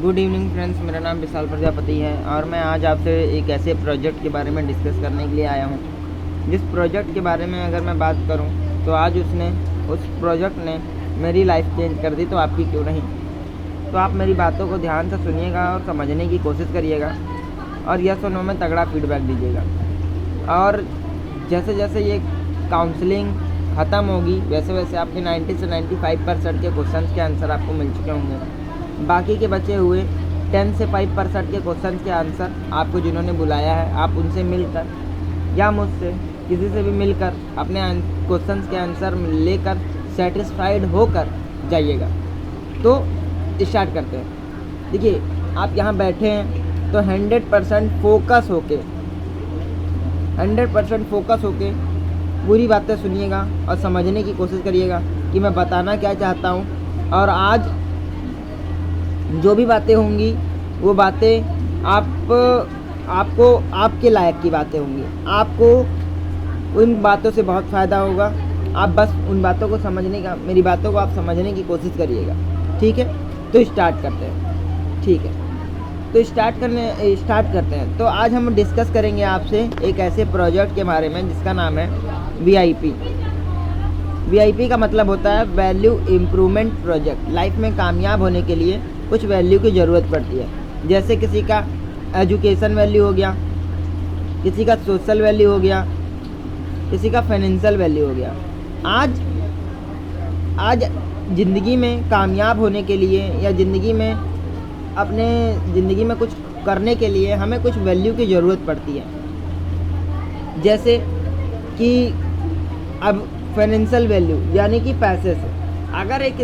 Good evening friends, मेरा नाम विशाल प्रजापति है और मैं आज आपसे एक ऐसे प्रोजेक्ट के बारे में डिस्कस करने के लिए आया हूँ जिस प्रोजेक्ट के बारे में अगर मैं बात करूँ तो आज उस प्रोजेक्ट ने मेरी लाइफ चेंज कर दी, तो आपकी क्यों नहीं। तो आप मेरी बातों को ध्यान से सुनिएगा और समझने की कोशिश करिएगा और यह सुनो में तगड़ा फीडबैक दीजिएगा। और जैसे जैसे ये काउंसलिंग ख़त्म होगी वैसे वैसे आपके 90 से 95% के क्वेश्चंस के आंसर आपको मिल चुके होंगे। बाकी के बचे हुए 10 से 5% के क्वेश्चंस के आंसर आपको जिन्होंने बुलाया है, आप उनसे मिलकर या मुझसे किसी से भी मिलकर अपने क्वेश्चंस के आंसर लेकर सेटिस्फाइड होकर जाइएगा। तो स्टार्ट करते हैं। देखिए, आप यहाँ बैठे हैं तो 100% फोकस होके पूरी बातें सुनिएगा और समझने की कोशिश करिएगा कि मैं बताना क्या चाहता हूँ। और आज जो भी बातें होंगी वो बातें आपको आपके लायक की बातें होंगी। आपको उन बातों से बहुत फ़ायदा होगा। आप बस उन बातों को समझने का, मेरी बातों को आप समझने की कोशिश करिएगा। ठीक है, तो स्टार्ट करते हैं। ठीक है, तो स्टार्ट करते हैं। तो आज हम डिस्कस करेंगे आपसे एक ऐसे प्रोजेक्ट के बारे में जिसका नाम है VIP। VIP का मतलब होता है वैल्यू इम्प्रूवमेंट प्रोजेक्ट। लाइफ में कामयाब होने के लिए कुछ वैल्यू की ज़रूरत पड़ती है। जैसे किसी का एजुकेशन वैल्यू हो गया, किसी का सोशल वैल्यू हो गया, किसी का फाइनेंशियल वैल्यू हो गया। आज ज़िंदगी में कामयाब होने के लिए या अपने ज़िंदगी में कुछ करने के लिए हमें कुछ वैल्यू की ज़रूरत पड़ती है। जैसे कि अब फाइनेंशियल वैल्यू यानी कि पैसे से, अगर एक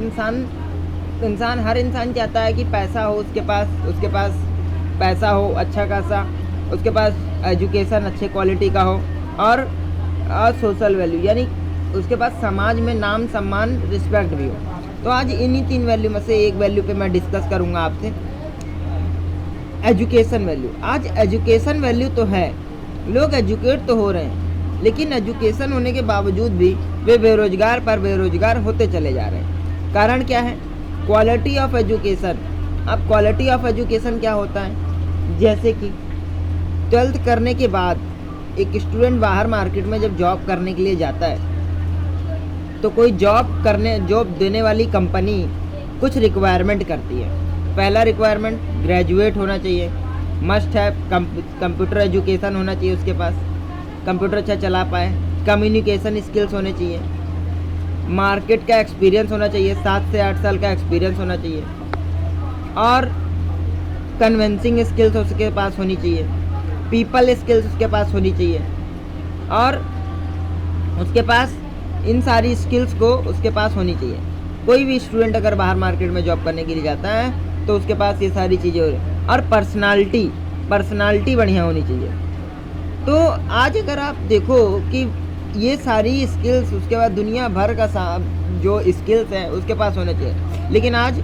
हर इंसान चाहता है कि पैसा हो उसके पास पैसा हो अच्छा खासा, उसके पास एजुकेशन अच्छे क्वालिटी का हो और सोशल वैल्यू यानी उसके पास समाज में नाम सम्मान रिस्पेक्ट भी हो। तो आज इन्हीं 3 वैल्यू में से एक वैल्यू पे मैं डिस्कस करूँगा आपसे, एजुकेशन वैल्यू। आज एजुकेशन वैल्यू तो है, लोग एजुकेट तो हो रहे हैं, लेकिन एजुकेशन होने के बावजूद भी वे बेरोजगार होते चले जा रहे हैं। कारण क्या है? Quality of education. अब क्वालिटी ऑफ एजुकेशन क्या होता है? जैसे कि 12th करने के बाद एक स्टूडेंट बाहर मार्केट में जब जॉब करने के लिए जाता है तो कोई जॉब देने वाली कंपनी कुछ रिक्वायरमेंट करती है। पहला रिक्वायरमेंट ग्रेजुएट होना चाहिए, मस्ट है कंप्यूटर एजुकेशन होना चाहिए, उसके पास कंप्यूटर अच्छा चला पाए, कम्युनिकेशन स्किल्स होने चाहिए, मार्केट का एक्सपीरियंस होना चाहिए, 7 से 8 साल का एक्सपीरियंस होना चाहिए और कन्विंसिंग स्किल्स उसके पास होनी चाहिए, पीपल स्किल्स उसके पास होनी चाहिए और उसके पास इन सारी स्किल्स को उसके पास होनी चाहिए। कोई भी स्टूडेंट अगर बाहर मार्केट में जॉब करने के लिए जाता है तो उसके पास ये सारी चीज़ें हो रही और पर्सनालिटी बढ़िया होनी चाहिए। तो आज अगर आप देखो कि ये सारी स्किल्स उसके बाद दुनिया भर का जो स्किल्स हैं उसके पास होने चाहिए, लेकिन आज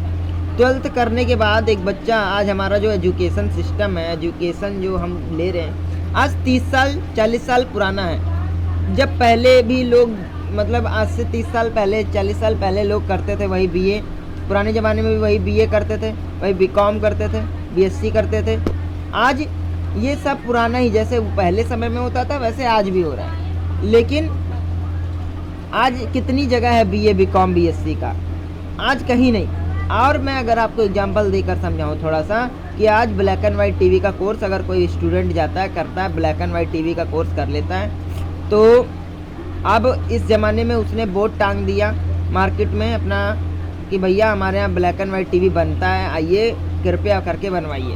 12th करने के बाद एक बच्चा, आज हमारा जो एजुकेशन सिस्टम है, एजुकेशन जो हम ले रहे हैं आज 30 साल 40 साल पुराना है। जब पहले भी लोग आज से 30 साल पहले 40 साल पहले लोग करते थे वही BA, पुराने ज़माने में भी वही BA करते थे, वही BCom करते थे, BSc करते थे। आज ये सब पुराना ही, जैसे पहले समय में होता था वैसे आज भी हो रहा है। लेकिन आज कितनी जगह है BA BCom BSc का? आज कहीं नहीं। और मैं अगर आपको एग्जांपल देकर समझाऊं थोड़ा सा कि आज ब्लैक एंड वाइट टीवी का कोर्स अगर कोई स्टूडेंट करता है ब्लैक एंड वाइट टीवी का कोर्स कर लेता है, तो अब इस ज़माने में उसने बोर्ड टांग दिया मार्केट में अपना कि भैया हमारे यहाँ ब्लैक एंड वाइट टीवी बनता है, आइए कृपया करके बनवाइए।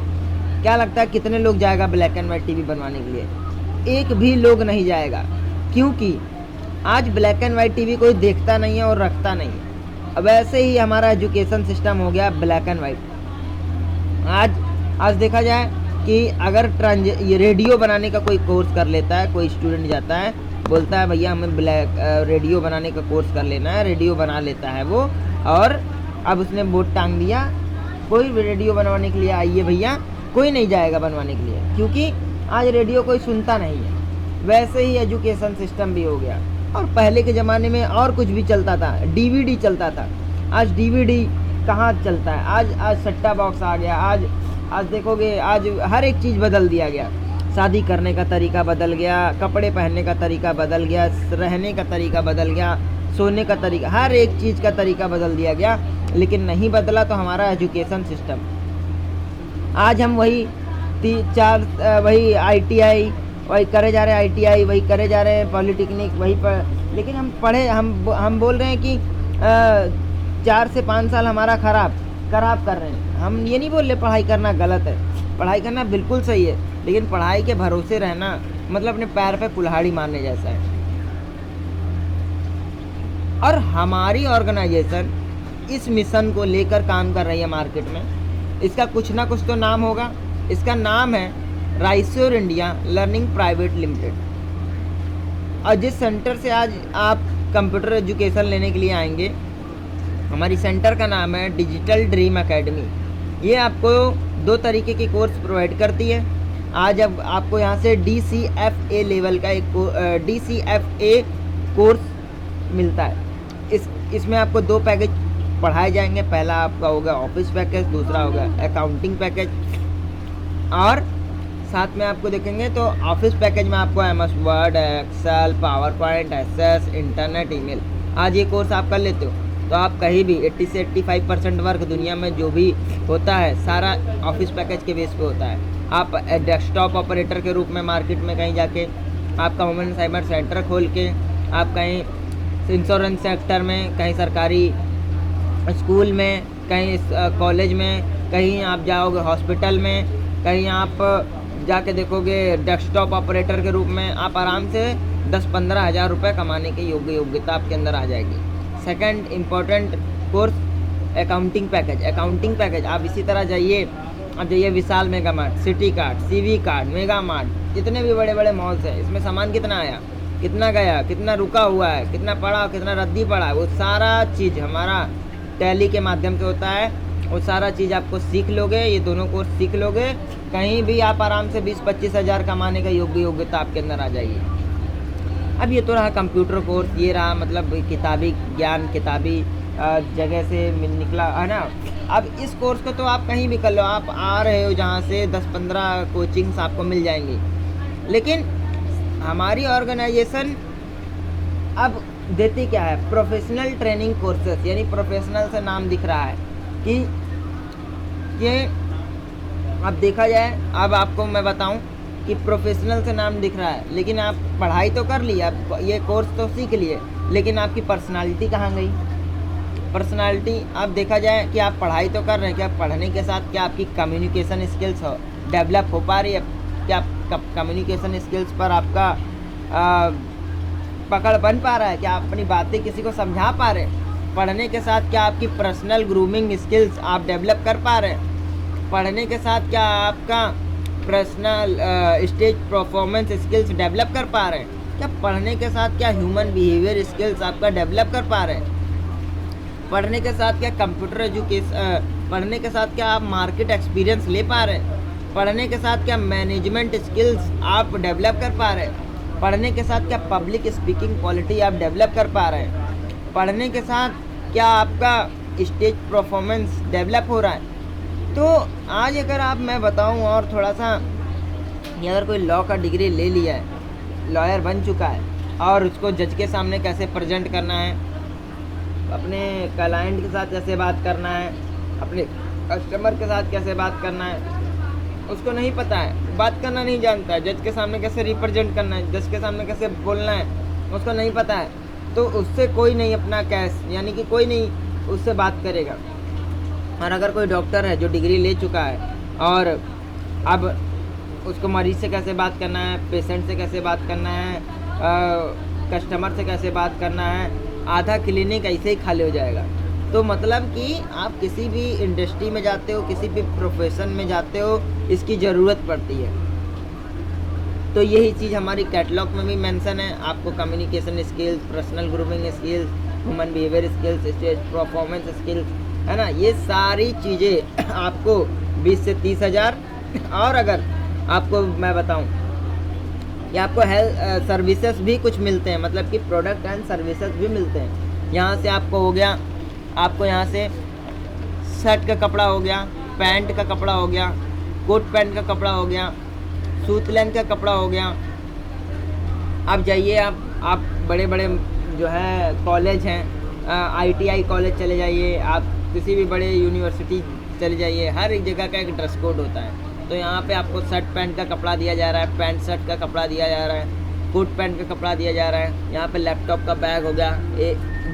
क्या लगता है कितने लोग जाएगा ब्लैक एंड वाइट टीवी बनवाने के लिए? एक भी लोग नहीं जाएगा, क्योंकि आज ब्लैक एंड वाइट टीवी कोई देखता नहीं है और रखता नहीं है। अब ऐसे ही हमारा एजुकेशन सिस्टम हो गया ब्लैक एंड वाइट। आज देखा जाए कि अगर ये रेडियो बनाने का कोई कोर्स कर लेता है, कोई स्टूडेंट जाता है बोलता है भैया हमें रेडियो बनाने का कोर्स कर लेना है, रेडियो बना लेता है वो, और अब उसने बोर्ड टांग दिया कोई रेडियो बनवाने के लिए आइए भैया, कोई नहीं जाएगा बनवाने के लिए, क्योंकि आज रेडियो कोई सुनता नहीं है। वैसे ही एजुकेशन सिस्टम भी हो गया। और पहले के ज़माने में और कुछ भी चलता था, DVD चलता था। आज DVD कहाँ चलता है। आज सट्टा बॉक्स आ गया, आज देखोगे, आज हर एक चीज़ बदल दिया गया। शादी करने का तरीका बदल गया, कपड़े पहनने का तरीका बदल गया, रहने का तरीका बदल गया, सोने का तरीका, हर एक चीज़ का तरीका बदल दिया गया। लेकिन नहीं बदला तो हमारा एजुकेशन सिस्टम। आज हम वही वही ITI वही करे जा रहे हैं, ITI वही करे जा रहे हैं, पॉलिटेक्निक वही पर। लेकिन हम पढ़े, हम बोल रहे हैं कि 4 से 5 साल हमारा खराब कर रहे हैं। हम ये नहीं बोल रहे पढ़ाई करना गलत है, पढ़ाई करना बिल्कुल सही है, लेकिन पढ़ाई के भरोसे रहना मतलब अपने पैर पे कुल्हाड़ी मारने जैसा है। और हमारी ऑर्गेनाइजेशन इस मिशन को लेकर काम कर रही है मार्केट में। इसका कुछ ना कुछ तो नाम होगा। इसका नाम है राइस्योर इंडिया लर्निंग प्राइवेट लिमिटेड। और जिस सेंटर से आज आप कंप्यूटर एजुकेशन लेने के लिए आएंगे, हमारी सेंटर का नाम है डिजिटल ड्रीम एकेडमी। ये आपको 2 तरीके के कोर्स प्रोवाइड करती है। आज अब आपको यहाँ से DCFA लेवल का एक DCFA कोर्स मिलता है। इसमें आपको 2 पैकेज पढ़ाए जाएंगे। पहला आपका होगा ऑफिस पैकेज, दूसरा होगा अकाउंटिंग पैकेज। और साथ में आपको देखेंगे तो ऑफिस पैकेज में आपको MS Word, Excel, PowerPoint, Access, internet, email. आज ये कोर्स आप कर लेते हो तो आप कहीं भी 80 से 85% वर्क दुनिया में जो भी होता है सारा ऑफिस पैकेज के बेस पे होता है। आप डेस्कटॉप ऑपरेटर के रूप में मार्केट में कहीं जाके, आपका वुमेन साइबर सेंटर खोल के, आप कहीं इंश्योरेंस सेक्टर में, कहीं सरकारी स्कूल में, कहीं कॉलेज में, कहीं आप जाओगे हॉस्पिटल में, कहीं आप जाके देखोगे डेस्कटॉप ऑपरेटर के रूप में, आप आराम से 10-15 हज़ार रुपये कमाने की योग्यता आपके अंदर आ जाएगी। Second important course accounting package. आप इसी तरह जाइए, आप जाइए Vishal Mega Mart, City Cart, CV Cart, Mega Mart, जितने भी बड़े बड़े मॉल्स हैं, इसमें सामान कितना आया, कितना गया, कितना रुका हुआ है, कितना पड़ा, कितना रद्दी पड़ा है, वो सारा चीज़ हमारा टैली के माध्यम से होता है। वो सारा चीज़ आपको सीख लोगे, ये दोनों कोर्स सीख लोगे, कहीं भी आप आराम से 20-25 हज़ार कमाने का योग्यता आपके अंदर आ जाएगी। अब ये तो रहा कंप्यूटर कोर्स, ये रहा मतलब किताबी ज्ञान, किताबी जगह से निकला है ना। अब इस कोर्स को तो आप कहीं भी कर लो, आप आ रहे हो जहाँ से 10-15 कोचिंग्स आपको मिल जाएंगी। लेकिन हमारी ऑर्गेनाइजेशन अब देती क्या है, प्रोफेशनल ट्रेनिंग कोर्सेस, यानी प्रोफेशनल से नाम दिख रहा है कि ये अब देखा जाए, अब आपको मैं बताऊं कि प्रोफेशनल से नाम दिख रहा है, लेकिन आप पढ़ाई तो कर ली, आप ये कोर्स तो सीख लिए, लेकिन आपकी पर्सनालिटी कहाँ गई। पर्सनालिटी अब देखा जाए कि आप पढ़ाई तो कर रहे हैं, क्या पढ़ने के साथ क्या आपकी कम्युनिकेशन स्किल्स डेवलप हो पा रही है, क्या कम्युनिकेशन स्किल्स पर आपका पकड़ बन पा रहा है, क्या आप अपनी बातें किसी को समझा पा रहे हैं। पढ़ने के साथ क्या आपकी पर्सनल ग्रूमिंग स्किल्स आप डेवलप कर पा रहे हैं। पढ़ने के साथ क्या आपका personal stage performance skills develop कर पा रहे हैं। क्या पढ़ने के साथ क्या ह्यूमन बिहेवियर स्किल्स आपका डेवलप कर पा रहे हैं। पढ़ने के साथ क्या कंप्यूटर एजुकेशन, पढ़ने के साथ क्या आप मार्केट एक्सपीरियंस ले पा रहे हैं। पढ़ने के साथ क्या मैनेजमेंट स्किल्स आप डेवलप कर पा रहे हैं। पढ़ने के साथ क्या पब्लिक स्पीकिंग क्वालिटी आप डेवलप कर पा रहे हैं। पढ़ने के साथ क्या आपका स्टेज परफॉर्मेंस डेवलप हो रहा है। तो आज अगर आप मैं बताऊं और थोड़ा सा, अगर कोई लॉ का डिग्री ले लिया है, लॉयर बन चुका है, और उसको जज के सामने कैसे प्रेजेंट करना है, अपने क्लाइंट के साथ कैसे बात करना है, अपने कस्टमर के साथ कैसे बात करना है, उसको नहीं पता है, बात करना नहीं जानता है, जज के सामने कैसे रिप्रेजेंट करना है, जज के सामने कैसे बोलना है, उसको नहीं पता है, तो उससे कोई नहीं अपना कैश, यानी कि कोई नहीं उससे बात करेगा। और अगर कोई डॉक्टर है जो डिग्री ले चुका है और अब उसको मरीज से कैसे बात करना है, पेशेंट से कैसे बात करना है, कस्टमर से कैसे बात करना है, आधा क्लिनिक ऐसे ही खाली हो जाएगा। तो मतलब कि आप किसी भी इंडस्ट्री में जाते हो, किसी भी प्रोफेशन में जाते हो, इसकी ज़रूरत पड़ती है। तो यही चीज़ हमारी कैटलॉग में भी मेंशन है। आपको communication skills, personal grooming skills, human behaviour skills, stage performance skills, है ना, ये सारी चीज़ें आपको 20 से 30 हज़ार। और अगर आपको मैं बताऊं कि आपको हेल्थ सर्विसेज भी कुछ मिलते हैं, मतलब कि प्रोडक्ट एंड सर्विसेज भी मिलते हैं। यहाँ से आपको हो गया, आपको यहाँ से शर्ट का कपड़ा हो गया, पैंट का कपड़ा हो गया, कोट पैंट का कपड़ा हो गया, सूट लेंथ का कपड़ा हो गया। आप जाइए, आप बड़े बड़े जो है कॉलेज हैं, ITI कॉलेज चले जाइए, आप किसी भी बड़े यूनिवर्सिटी चले जाइए, हर एक जगह का एक ड्रेस कोड होता है। तो यहाँ पे आपको शर्ट पैंट का कपड़ा दिया जा रहा है, पैंट शर्ट का कपड़ा दिया जा रहा है, कोट पैंट का कपड़ा दिया जा रहा है। यहाँ पे लैपटॉप का बैग हो गया,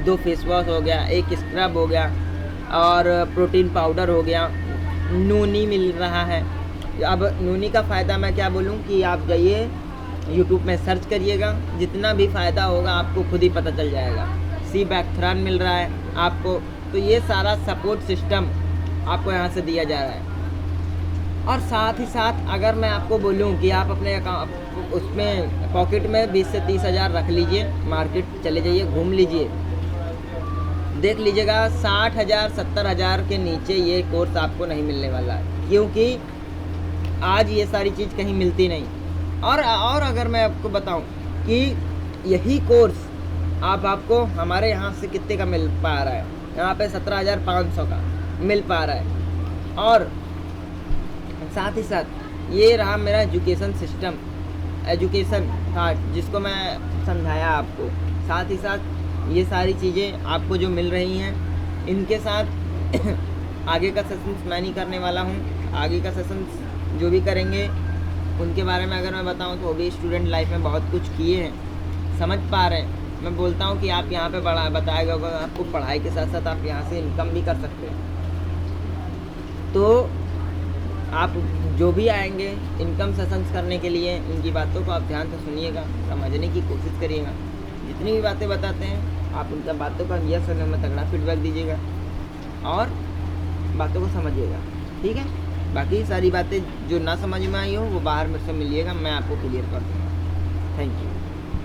2 फेस वॉश हो गया, 1 स्क्रब हो गया और प्रोटीन पाउडर हो गया, नूनी मिल रहा है। अब नूनी का फ़ायदा मैं क्या बोलूँ कि आप जाइए यूट्यूब में सर्च करिएगा, जितना भी फ़ायदा होगा आपको खुद ही पता चल जाएगा। सी बैक्थ्रान मिल रहा है आपको, तो ये सारा सपोर्ट सिस्टम आपको यहाँ से दिया जा रहा है। और साथ ही साथ अगर मैं आपको बोलूँ कि आप अपने अकाउंट उसमें पॉकेट में 20 से 30 हज़ार रख लीजिए, मार्केट चले जाइए, घूम लीजिए, देख लीजिएगा 60,000 70,000 के नीचे ये कोर्स आपको नहीं मिलने वाला है, क्योंकि आज ये सारी चीज़ कहीं मिलती नहीं। और अगर मैं आपको बताऊं कि यही कोर्स आपको हमारे यहाँ से कितने का मिल पा रहा है, यहाँ पे 17,500 का मिल पा रहा है। और साथ ही साथ ये रहा मेरा एजुकेशन सिस्टम, एजुकेशन था जिसको मैं समझाया आपको। साथ ही साथ ये सारी चीज़ें आपको जो मिल रही हैं, इनके साथ आगे का सेशंस मैं नहीं करने वाला हूँ। आगे का सेशंस जो भी करेंगे उनके बारे में अगर मैं बताऊँ तो वो भी स्टूडेंट लाइफ में बहुत कुछ किए हैं, समझ पा रहे हैं। मैं बोलता हूँ कि आप यहाँ पे बताया गया होगा, आपको पढ़ाई के साथ साथ आप यहाँ से इनकम भी कर सकते हैं। तो आप जो भी आएंगे इनकम सेशंस करने के लिए, इनकी बातों को आप ध्यान से सुनिएगा, समझने की कोशिश करिएगा। जितनी भी बातें बताते हैं आप उनका बातों का यस और नो में तगड़ा फीडबैक दीजिएगा और बातों को समझिएगा, ठीक है। बाकी सारी बातें जो ना समझ में आई हो वो बाहर मेरे से मिलिएगा, मैं आपको क्लियर कर दूँगा। Thank you.